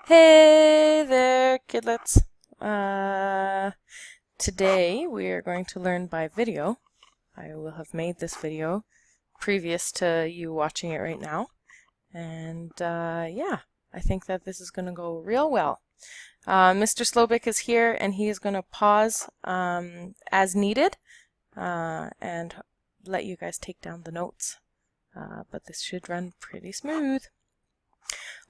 Hey there, kidlets. Today we are going to learn by video. I will have made this video previous to you watching it right now. And yeah, I think that this is going to go real well. Mr. Slowik is here and he is going to pause as needed and let you guys take down the notes. But this should run pretty smooth.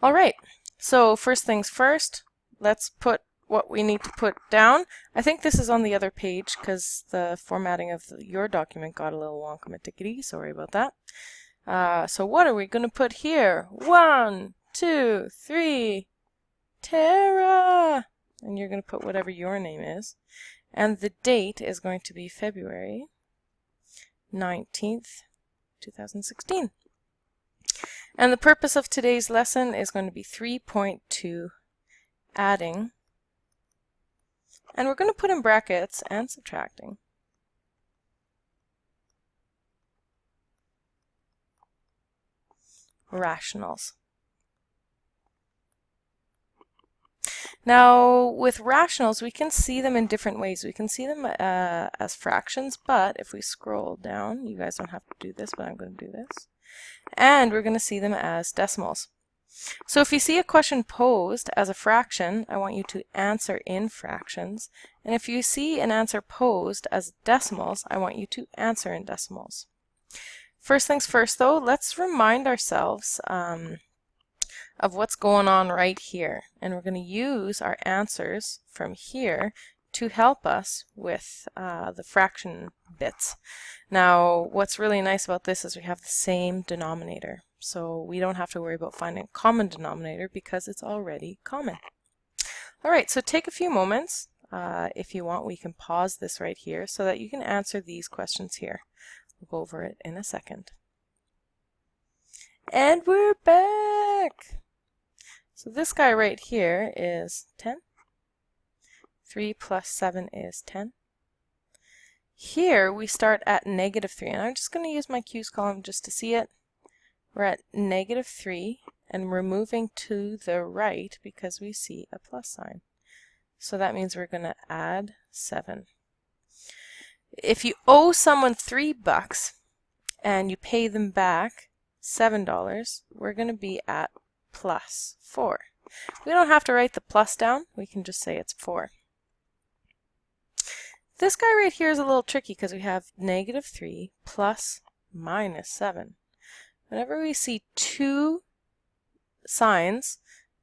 All right. So first things first, let's put what we need to put down. I think this is on the other page because the formatting of your document got a little wonky-tickety. Sorry about that. So what are we going to put here? 1, 2, 3, Tara! And you're going to put whatever your name is. And the date is going to be February 19th, 2016. And the purpose of today's lesson is going to be 3.2 adding, and we're going to put in brackets and subtracting. Rationals. Now with rationals we can see them in different ways. We can see them as fractions, but if we scroll down, you guys don't have to do this, but I'm going to do this. And we're going to see them as decimals. So if you see a question posed as a fraction, I want you to answer in fractions. And if you see an answer posed as decimals, I want you to answer in decimals. First things first though, let's remind ourselves of what's going on right here. And we're going to use our answers from here to help us with the fraction bits. Now, what's really nice about this is we have the same denominator. So we don't have to worry about finding a common denominator because it's already common. Alright, so take a few moments. If you want, we can pause this right here so that you can answer these questions here. We'll go over it in a second. And we're back! So this guy right here is 10. 3 plus 7 is 10. Here we start at -3, and I'm just going to use my Q's column just to see it. We're at -3, and we're moving to the right because we see a plus sign. So that means we're going to add 7. If you owe someone $3 and you pay them back $7, we're going to be at plus 4. We don't have to write the plus down, we can just say it's 4. This guy right here is a little tricky because we have -3 plus -7. Whenever we see two signs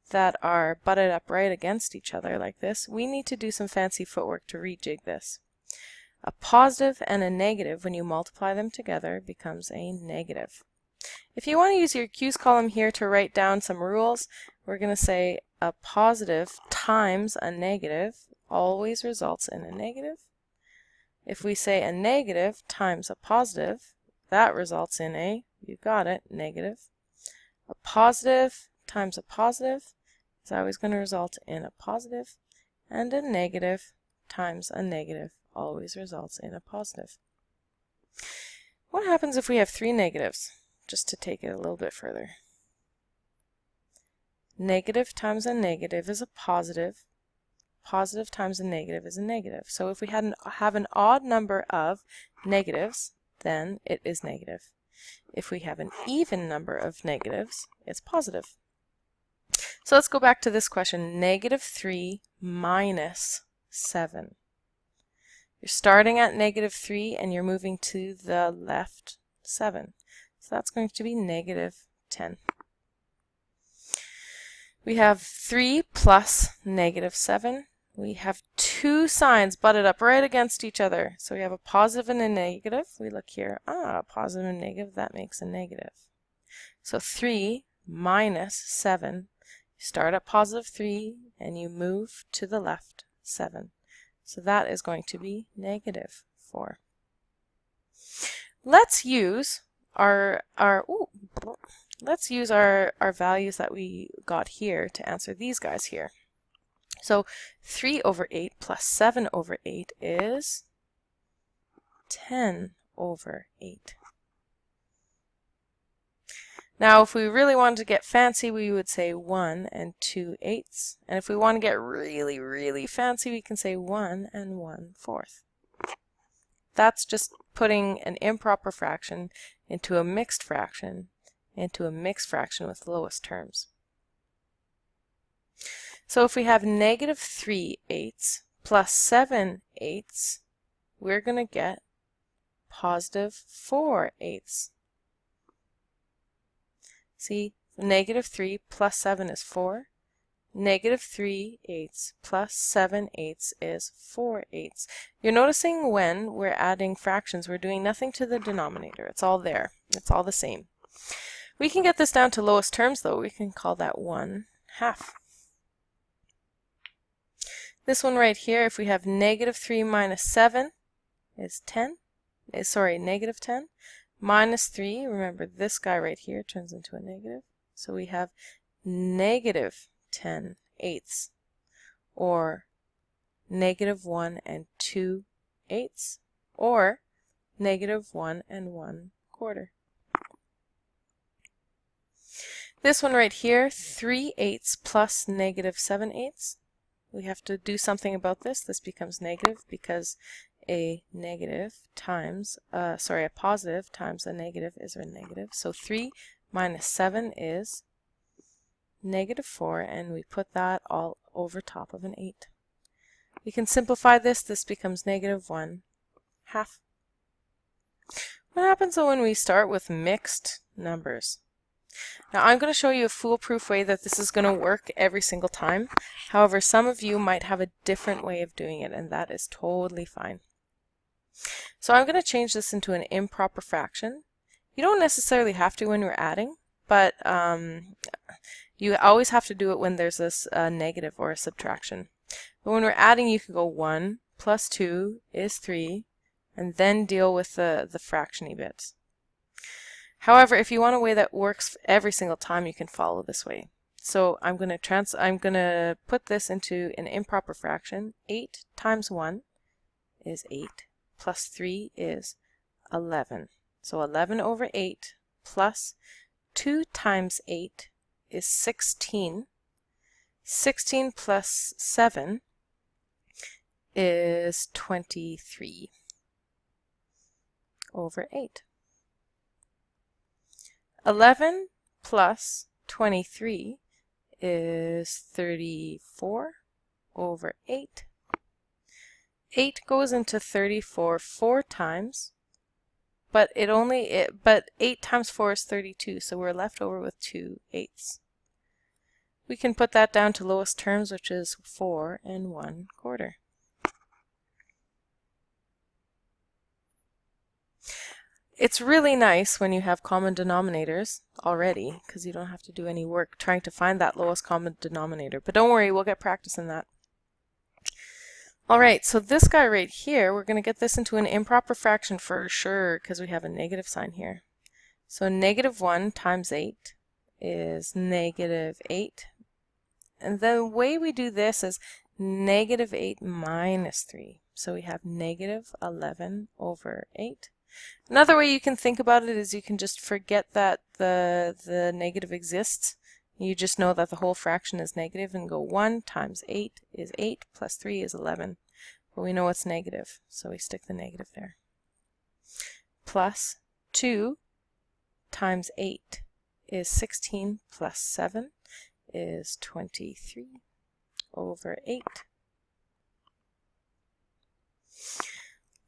that are butted up right against each other like this, we need to do some fancy footwork to rejig this. A positive and a negative, when you multiply them together, becomes a negative. If you want to use your Q's column here to write down some rules, we're going to say a positive times a negative always results in a negative. If we say a negative times a positive, that results in a, you got it, negative. A positive times a positive is always going to result in a positive, and a negative times a negative always results in a positive. What happens if we have 3 negatives? Just to take it a little bit further. Negative times a negative is a positive. Positive times a negative is a negative. So if we have an odd number of negatives, then it is negative. If we have an even number of negatives, it's positive. So let's go back to this question. -3 minus 7. You're starting at -3 and you're moving to the left 7. So that's going to be -10. We have 3 plus -7. We have two signs butted up right against each other. So we have a positive and a negative. We look here. Positive and negative, that makes a negative. So 3 minus 7. You start at +3 and you move to the left 7. So that is going to be -4. Let's use our values that we got here to answer these guys here. So 3/8 plus 7/8 is 10/8. Now, if we really wanted to get fancy, we would say 1 and 2/8. And if we want to get really, really fancy, we can say 1 and 1/4. That's just putting an improper fraction into a mixed fraction with lowest terms. So if we have negative 3/8 plus 7/8, we're going to get positive 4/8. See, negative 3 plus 7 is 4. Negative 3/8 plus 7/8 is 4/8. You're noticing when we're adding fractions, we're doing nothing to the denominator. It's all there. It's all the same. We can get this down to lowest terms, though. We can call that 1/2. This one right here, if we have negative 3 minus 7 is 10. Sorry, negative 10. Minus 3, remember this guy right here turns into a negative. So we have negative 10/8, or negative 1 and 2/8, or negative 1 and 1/4. This one right here, 3/8 plus negative 7/8. We have to do something about this. This becomes negative because a positive times a negative is a negative. So 3 minus 7 is negative 4, and we put that all over top of an 8. We can simplify this. This becomes negative 1/2. What happens when we start with mixed numbers? Now I'm going to show you a foolproof way that this is going to work every single time. However, some of you might have a different way of doing it, and that is totally fine. So I'm going to change this into an improper fraction. You don't necessarily have to when you're adding, but you always have to do it when there's this negative or a subtraction. But when we're adding, you can go 1 plus 2 is 3, and then deal with the fractiony bits. However, if you want a way that works every single time, you can follow this way. So I'm going to put this into an improper fraction. 8 times 1 is 8, plus 3 is 11. So 11 over 8 plus 2 times 8 is 16. 16 plus 7 is 23 over 8. 11 plus 23 is 34 over 8. 8 goes into 34 4 times, but 8 times 4 is 32, so we're left over with 2/8. We can put that down to lowest terms, which is 4 and 1/4. It's really nice when you have common denominators already, because you don't have to do any work trying to find that lowest common denominator. But don't worry, we'll get practice in that. Alright, so this guy right here, we're going to get this into an improper fraction for sure, because we have a negative sign here. So negative 1 times 8 is negative 8. And the way we do this is negative 8 minus 3. So we have negative 11 over 8. Another way you can think about it is you can just forget that the negative exists. You just know that the whole fraction is negative and go 1 times 8 is 8 plus 3 is 11. But we know it's negative, so we stick the negative there. Plus 2 times 8 is 16 plus 7 is 23 over 8.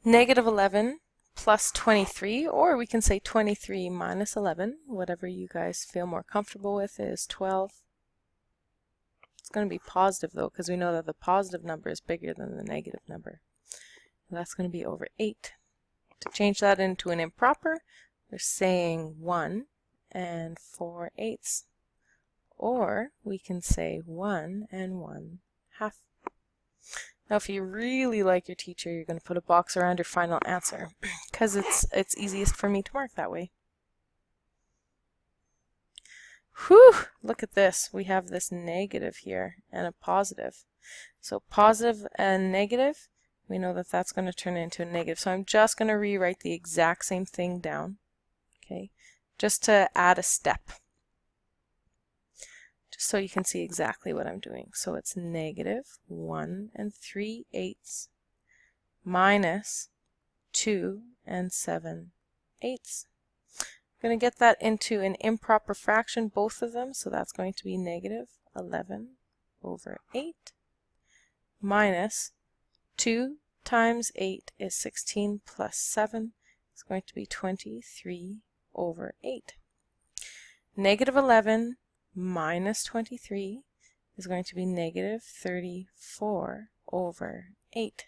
Negative 11 plus 23, or we can say 23 minus 11, whatever you guys feel more comfortable with, is 12. It's going to be positive though, because we know that the positive number is bigger than the negative number. And that's going to be over 8. To change that into an improper, we're saying 1 and 4/8. Or we can say 1 and 1/2. Now if you really like your teacher, you're going to put a box around your final answer, because it's easiest for me to mark that way. Whew! Look at this. We have this negative here and a positive. So positive and negative, we know that that's going to turn into a negative. So I'm just going to rewrite the exact same thing down, okay, just to add a step. just so you can see exactly what I'm doing. So it's negative 1 3/8 minus 2 7/8. I'm going to get that into an improper fraction, both of them, so that's going to be negative 11/8 minus 2 times 8 is 16 plus 7 is going to be 23/8. Negative 11 minus 23 is going to be negative 34/8.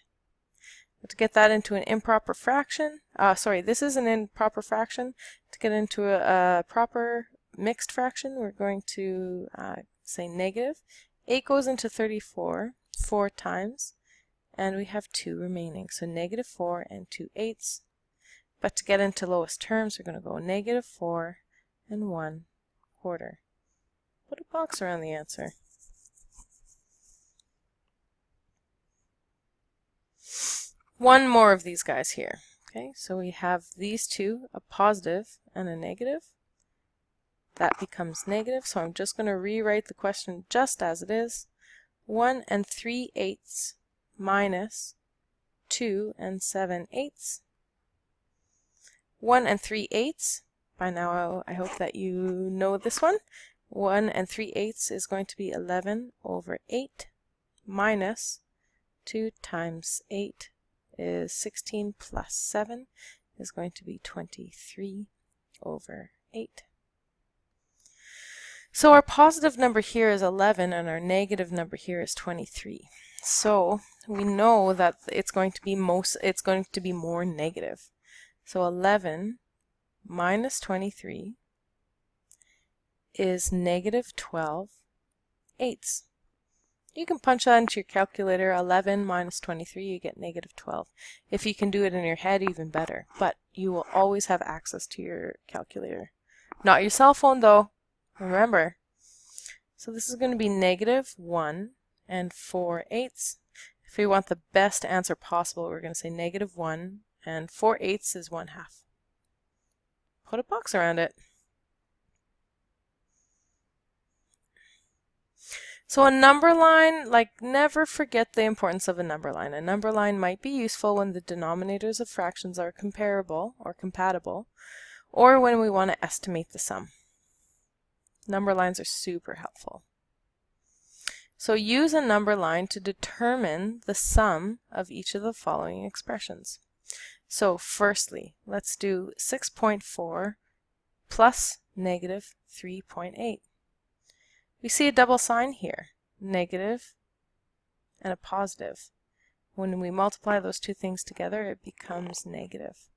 To get that into an improper fraction, this is an improper fraction. To get into a proper mixed fraction, we're going to say negative. 8 goes into 34 4 times, and we have 2 remaining. So negative 4 and 2/8. But to get into lowest terms, we're going to go negative 4 and 1/4. Put a box around the answer. One more of these guys here. Okay, so we have these two, a positive and a negative. That becomes negative, so I'm just going to rewrite the question just as it is. 1 3/8 minus 2 7/8. 1 3/8. By now I hope that you know this one. 1 3/8 is going to be 11/8 minus 2 times 8 is 16 plus 7 is going to be 23/8. So our positive number here is 11 and our negative number here is 23. So we know that it's going to be more negative. So 11 minus 23 is negative 12/8. You can punch that into your calculator. 11 minus 23, you get negative 12. If you can do it in your head, even better. But you will always have access to your calculator. Not your cell phone, though. Remember. So this is going to be negative 1 4/8. If we want the best answer possible, we're going to say negative 1 4/8 is 1/2. Put a box around it. So a number line, never forget the importance of a number line. A number line might be useful when the denominators of fractions are comparable or compatible, or when we want to estimate the sum. Number lines are super helpful. So use a number line to determine the sum of each of the following expressions. So firstly, let's do 6.4 plus negative 3.8. We see a double sign here, negative and a positive. When we multiply those two things together, it becomes negative.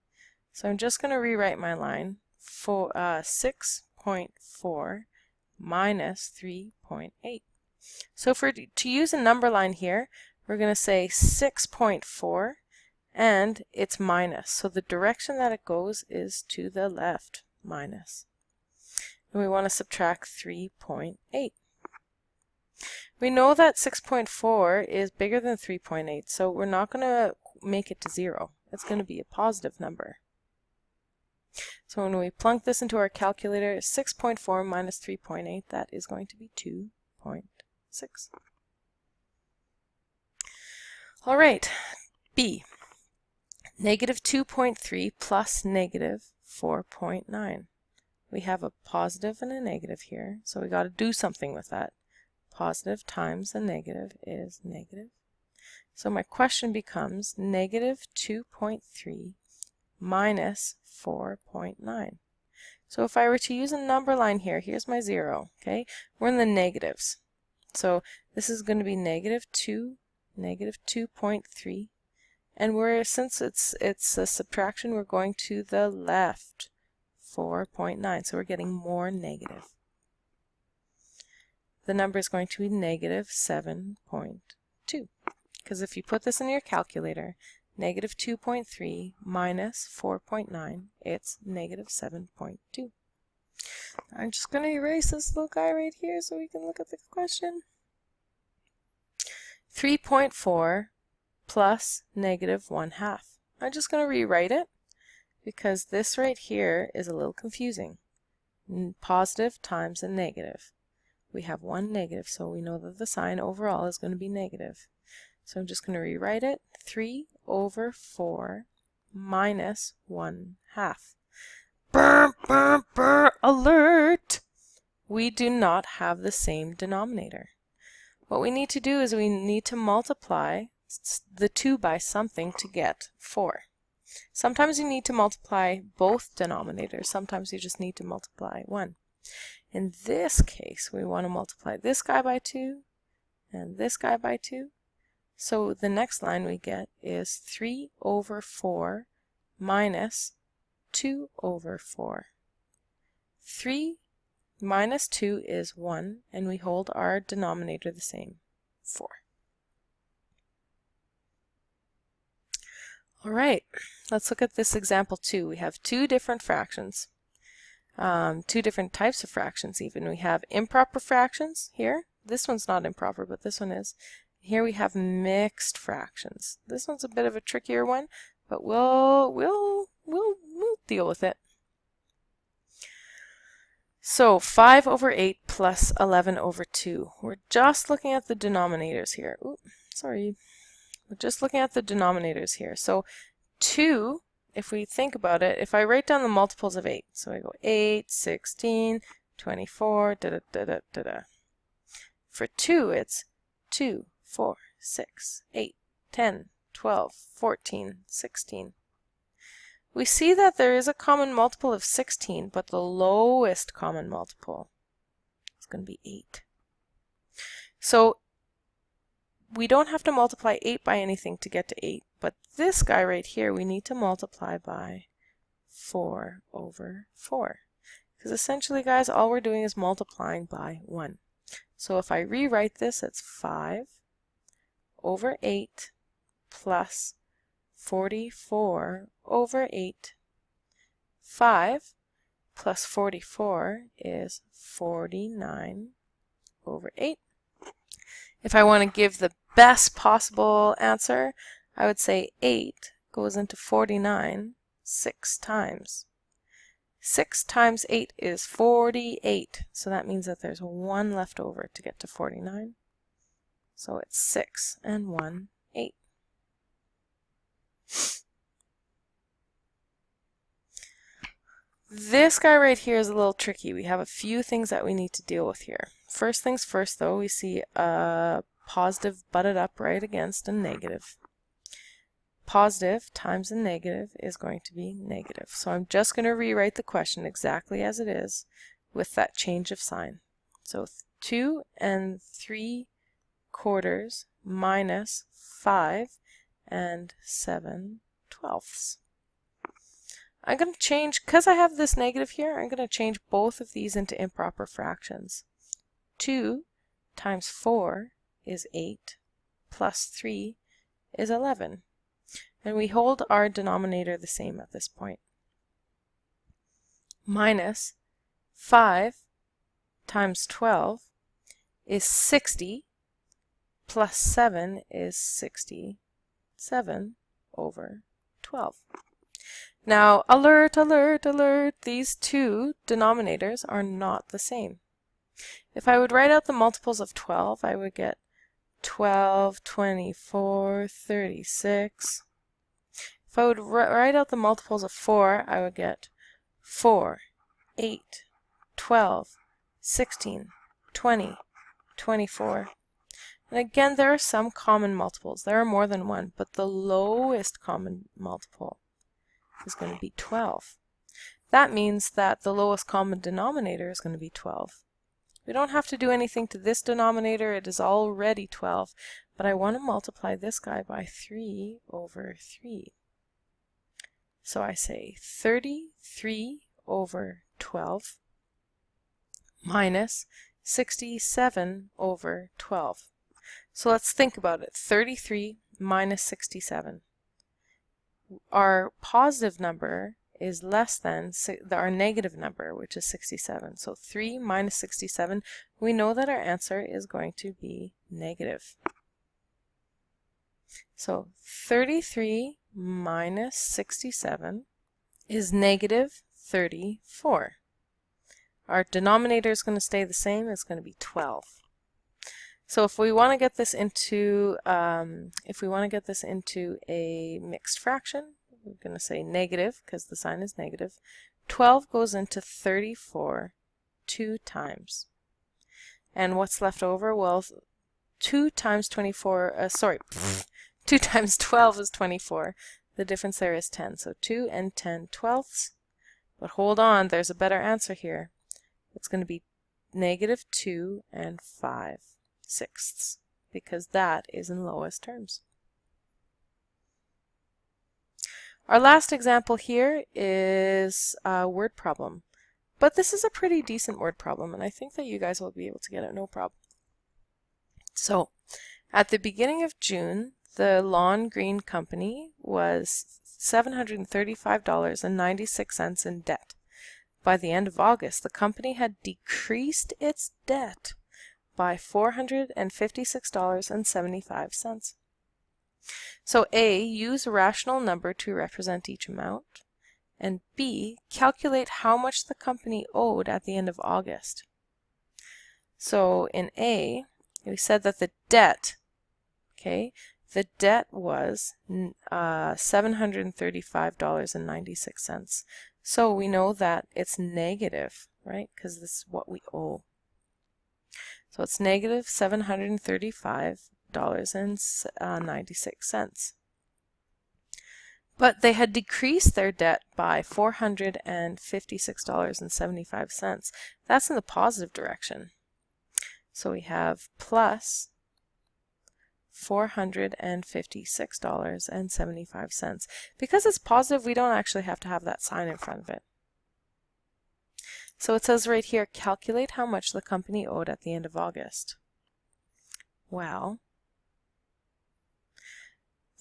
So I'm just going to rewrite my line for 6.4 minus 3.8. So to use a number line here, we're going to say 6.4 and it's minus. So the direction that it goes is to the left, minus. And we want to subtract 3.8. We know that 6.4 is bigger than 3.8, so we're not going to make it to 0. It's going to be a positive number. So when we plunk this into our calculator, 6.4 minus 3.8, that is going to be 2.6. All right, B. Negative 2.3 plus negative 4.9. We have a positive and a negative here, so we got to do something with that. Positive times a negative is negative. So my question becomes negative 2.3 minus 4.9. So if I were to use a number line here, here's my 0, okay? We're in the negatives. So this is going to be negative 2, negative 2.3. And since it's a subtraction, we're going to the left, 4.9. So we're getting more negative. The number is going to be negative 7.2. Because if you put this in your calculator, negative 2.3 minus 4.9, it's negative 7.2. I'm just going to erase this little guy right here so we can look at the question. 3.4 plus negative 1/2. I'm just going to rewrite it because this right here is a little confusing. Positive times a negative. we have 1 negative, so we know that the sign overall is going to be negative. So I'm just going to rewrite it, 3 over 4 minus 1/2. Brr, brr, brr, alert! We do not have the same denominator. What we need to do is we need to multiply the 2 by something to get 4. Sometimes you need to multiply both denominators. Sometimes you just need to multiply one. In this case, we want to multiply this guy by 2 and this guy by 2. So the next line we get is 3 over 4 minus 2 over 4. 3 minus 2 is 1, and we hold our denominator the same, 4. All right, let's look at this example 2. We have 2 different fractions, 2 different types of fractions even. We have improper fractions here. This one's not improper, but this one is. Here we have mixed fractions. This one's a bit of a trickier one, but we'll deal with it. So 5 over 8 plus 11 over 2. We're just looking at the denominators here. Ooh, sorry. We're just looking at the denominators here. So 2, if we think about it, if I write down the multiples of 8, so I go 8, 16, 24, da-da-da-da-da-da. For 2, it's 2, 4, 6, 8, 10, 12, 14, 16. We see that there is a common multiple of 16, but the lowest common multiple is going to be 8. So we don't have to multiply 8 by anything to get to 8, but this guy right here we need to multiply by 4 over 4. Because essentially, guys, all we're doing is multiplying by 1. So if I rewrite this, it's 5 over 8 plus 44 over 8. 5 plus 44 is 49 over 8. If I want to give the best possible answer, I would say 8 goes into 49 6 times. 6 times 8 is 48, so that means that there's 1 left over to get to 49. So it's 6 and 1, 8. This guy right here is a little tricky. We have a few things that we need to deal with here. First things first, though, we see a positive butted up right against a negative. Positive times a negative is going to be negative. So I'm just going to rewrite the question exactly as it is with that change of sign. So 2 3/4 minus 5 7/12. I'm going to change, because I have this negative here, I'm going to change both of these into improper fractions. 2 times 4 is 8, plus 3 is 11. And we hold our denominator the same at this point. Minus 5 times 12 is 60, plus 7 is 67 over 12. Now, alert, alert, alert, these two denominators are not the same. If I would write out the multiples of 12, I would get 12, 24, 36. If I would write out the multiples of 4, I would get 4, 8, 12, 16, 20, 24. And again, there are some common multiples. There are more than one, but the lowest common multiple is going to be 12. That means that the lowest common denominator is going to be 12. We don't have to do anything to this denominator. It is already 12. But I want to multiply this guy by 3 over 3. So I say 33 over 12 minus 67 over 12. So let's think about it. 33 minus 67. Our positive number is less than our negative number, which is 67. So 3 minus 67, we know that our answer is going to be negative. So 33 minus 67 is negative 34. Our denominator is going to stay the same. It's going to be 12. So if we want to get this into a mixed fraction, we're going to say negative because the sign is negative. 12 goes into 34 2 times. And what's left over? Well, 2 times 24, 2 times 12 is 24. The difference there is 10. So 2 and 10 twelfths. But hold on, there's a better answer here. It's going to be negative 2 and 5 sixths, because that is in lowest terms. Our last example here is a word problem. But this is a pretty decent word problem, and I think that you guys will be able to get it no problem. So, at the beginning of June, the Lawn Green Company was $735.96 in debt. By the end of August, the company had decreased its debt by $456.75. So A, use a rational number to represent each amount, and B, calculate how much the company owed at the end of August. So in A, we said that the debt, the debt was $735.96. So we know that it's negative, right? Because this is what we owe. So it's negative $735.96. But they had decreased their debt by $456.75. That's in the positive direction. So we have plus $456.75. Because it's positive, we don't actually have to have that sign in front of it. So it says right here, calculate how much the company owed at the end of August. Well,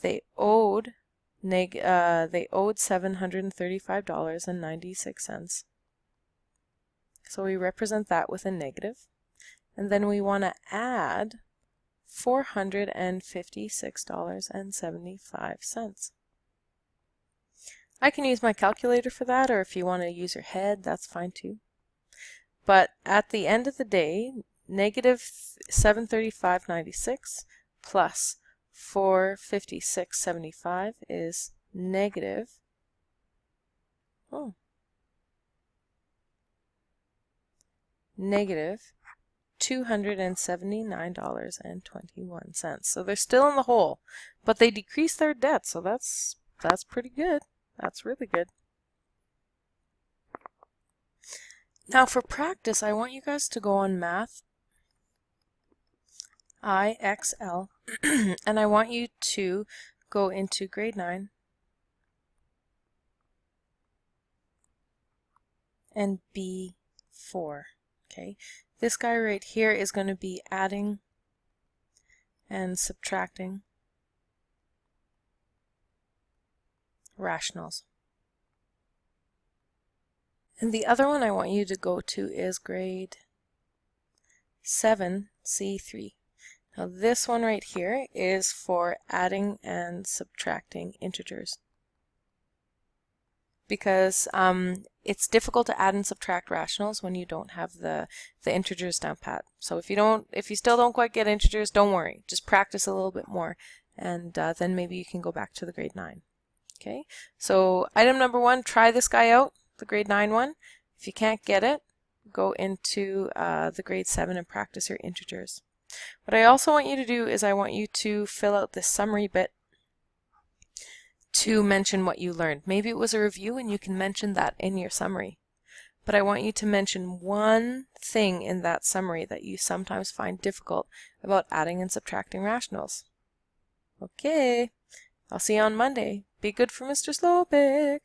they owed $735.96. So we represent that with a negative. And then we want to add $456.75. I can use my calculator for that, or if you want to use your head, that's fine too. But at the end of the day, negative $735.96 plus $456.75 is negative $279.21. So they're still in the hole, but they decreased their debt, so that's pretty good. That's really good. Now for practice, I want you guys to go on Math IXL and I want you to go into grade 9 and B4. Okay, this guy right here is going to be adding and subtracting rationals. And the other one I want you to go to is grade 7, C3. Now this one right here is for adding and subtracting integers. Because it's difficult to add and subtract rationals when you don't have the integers down pat. So if you still don't quite get integers, don't worry. Just practice a little bit more, and then maybe you can go back to the grade 9. Okay, so item number 1, try this guy out, the grade 9 one. If you can't get it, go into the grade 7 and practice your integers. What I also want you to do is I want you to fill out this summary bit to mention what you learned. Maybe it was a review and you can mention that in your summary. But I want you to mention one thing in that summary that you sometimes find difficult about adding and subtracting rationals. Okay, I'll see you on Monday. Be good for Mr. Slowpick.